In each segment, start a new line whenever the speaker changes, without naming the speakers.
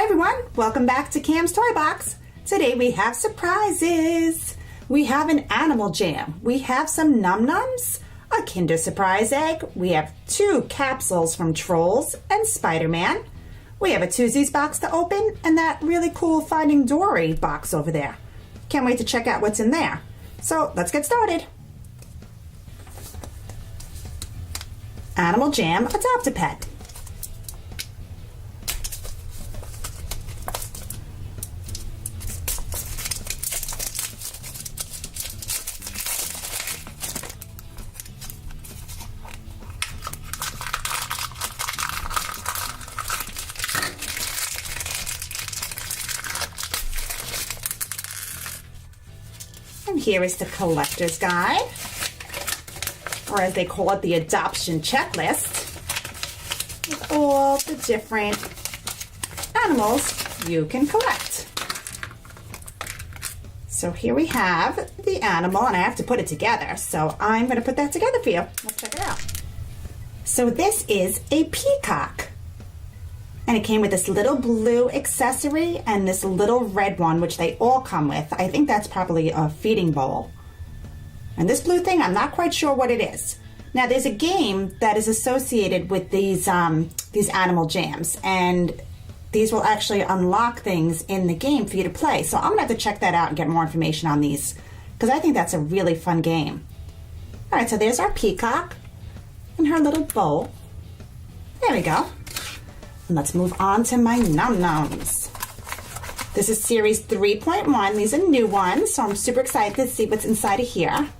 everyone, welcome back to Cam's Toy Box. Today we have surprises. We have an animal jam. We have some Noms, a Kinder Surprise egg. We have 2 capsules from Trolls and Spiderman. We have a Twozies box to open and that really cool Finding Dory box over there. Can't wait to check out what's in there. So let's get started. Animal Jam Adopt-A-Pet. And here is the collector's guide, or as they call it, the adoption checklist, with all the different animals you can collect. So here we have the animal, and I have to put it together, so I'm going to put that together for you. Let's check it out. So this is a peacock. And it came with this little blue accessory and this little red one, which they all come with. I think that's probably a feeding bowl. And this blue thing, I'm not quite sure what it is. Now, there's a game that is associated with these animal jams, and these will actually unlock things in the game for you to play. So I'm gonna have to check that out and get more information on these, because I think that's a really fun game. All right, so there's our peacock and her little bowl. There we go. And let's move on to my Noms. This is series 3.1. These are new ones, so I'm super excited to see what's inside of here.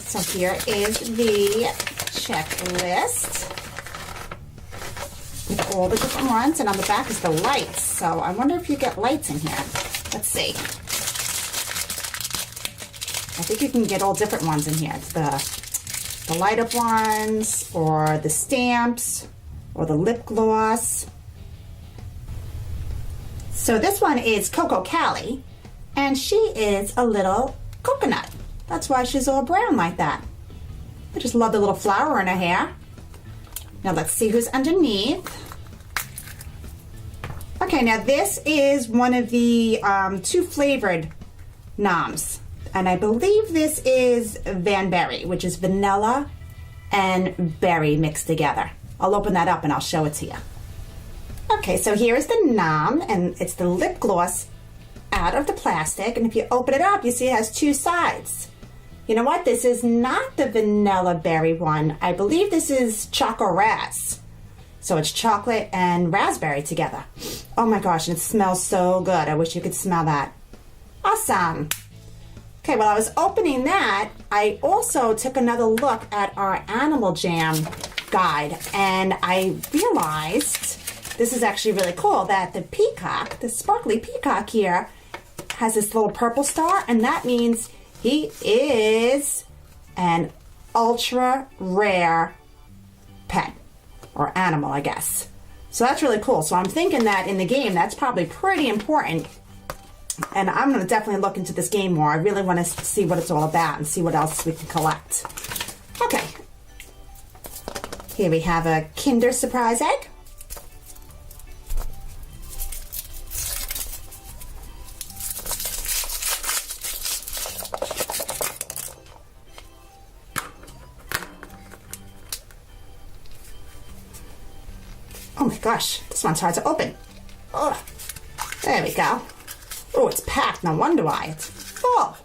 So here is the checklist with all the different ones, and on the back is the lights. So I wonder if you get lights in here. Let's see. I think you can get all different ones in here. It's the light up ones, or the stamps, or the lip gloss. So this one is Coco Callie, and she is a little coconut. That's why she's all brown like that. I just love the little flower in her hair. Now let's see who's underneath. Okay, now this is one of the 2 flavored Noms. And I believe this is Vanberry, which is vanilla and berry mixed together. I'll open that up and I'll show it to you. Okay, so here is the Nom, and it's the lip gloss out of the plastic. And if you open it up, you see it has 2 sides. You know what? This is not the vanilla berry one. I believe this is Choco Raz. So it's chocolate and raspberry together. Oh my gosh, and it smells so good. I wish you could smell that. Awesome. Okay, while I was opening that, I also took another look at our Animal Jam guide, and I realized, this is actually really cool, that the peacock, the sparkly peacock here, has this little purple star, and that means he is an ultra rare pet, or animal, I guess. So that's really cool. So I'm thinking that in the game, that's probably pretty important. And I'm going to definitely look into this game more. I really want to see what it's all about and see what else we can collect. Okay. Here we have a Kinder Surprise egg. Oh my gosh, this one's hard to open. Oh, there we go. Oh, it's packed. No wonder why. It's full.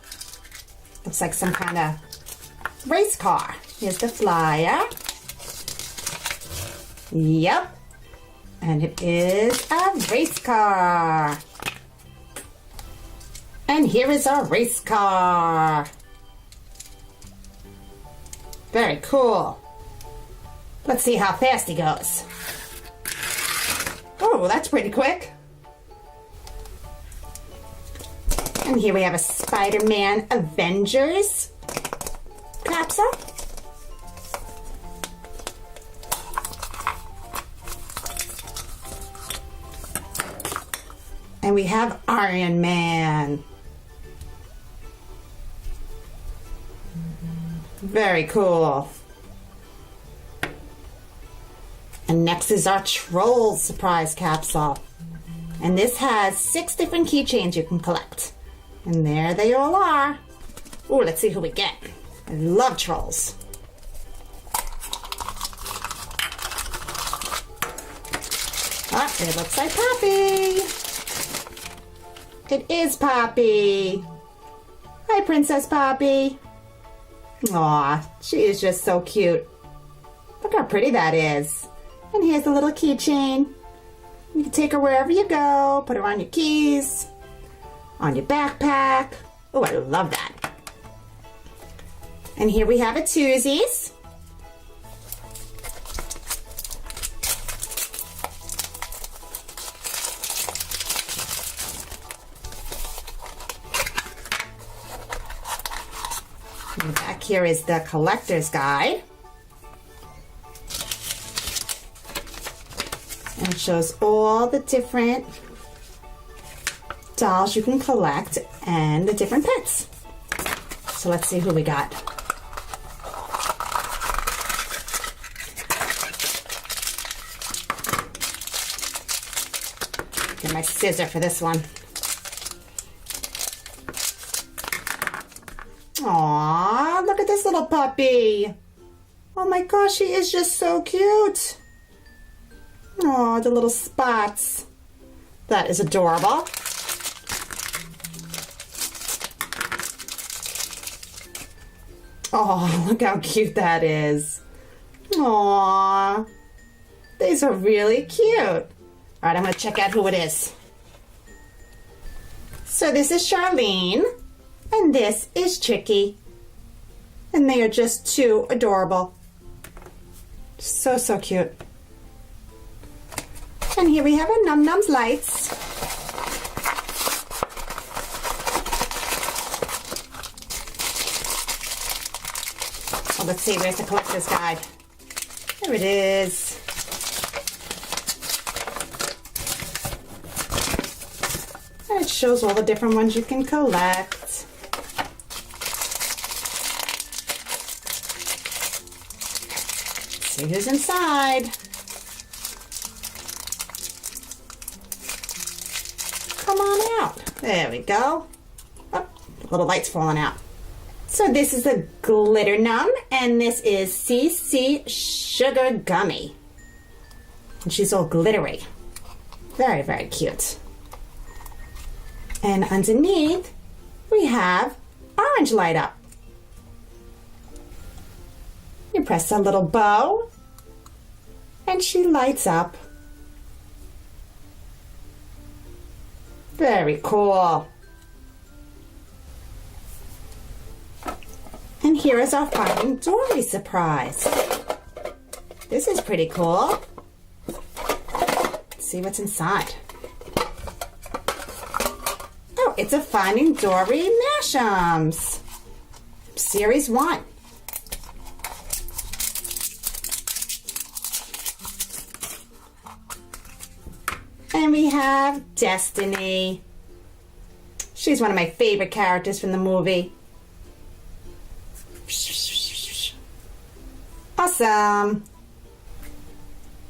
Looks like some kind of race car. Here's the flyer. Yep. And it is a race car. And here is our race car. Very cool. Let's see how fast he goes. Oh, that's pretty quick. And here we have a Spider-Man Avengers capsule. And we have Iron Man. Very cool. And next is our Trolls surprise capsule. And this has 6 different keychains you can collect. And there they all are. Ooh, let's see who we get. I love Trolls. Ah, it looks like Poppy. It is Poppy. Hi, Princess Poppy. Aw, she is just so cute. Look how pretty that is. And here's the little keychain. You can take her wherever you go. Put her on your keys, on your backpack. Oh, I love that. And here we have a Twozies. And back here is the collector's guide. And it shows all the different dolls you can collect and the different pets. So let's see who we got. Get my scissor for this one. Aww, look at this little puppy. Oh my gosh, she is just so cute. Oh, the little spots. That is adorable. Oh, look how cute that is. Aw, these are really cute. All right, I'm going to check out who it is. So this is Charlene, and this is Tricky. And they are just too adorable. So, so cute. And here we have our Noms lights. Oh, let's see, where's the collector's guide? There it is. And it shows all the different ones you can collect. Let's see who's inside. Come on out. There we go. Oh, the little light's falling out. So this is a glitter num, and this is CC Sugar Gummy. And she's all glittery. Very, very cute. And underneath, we have orange light up. You press a little bow, and she lights up. Very cool. And here is our Finding Dory surprise. This is pretty cool. Let's see what's inside. Oh, it's a Finding Dory Mashems. Series 1. And we have Destiny. She's one of my favorite characters from the movie. Awesome.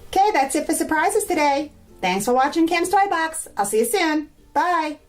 Okay, that's it for surprises today. Thanks for watching Cam's Toy Box. I'll see you soon. Bye.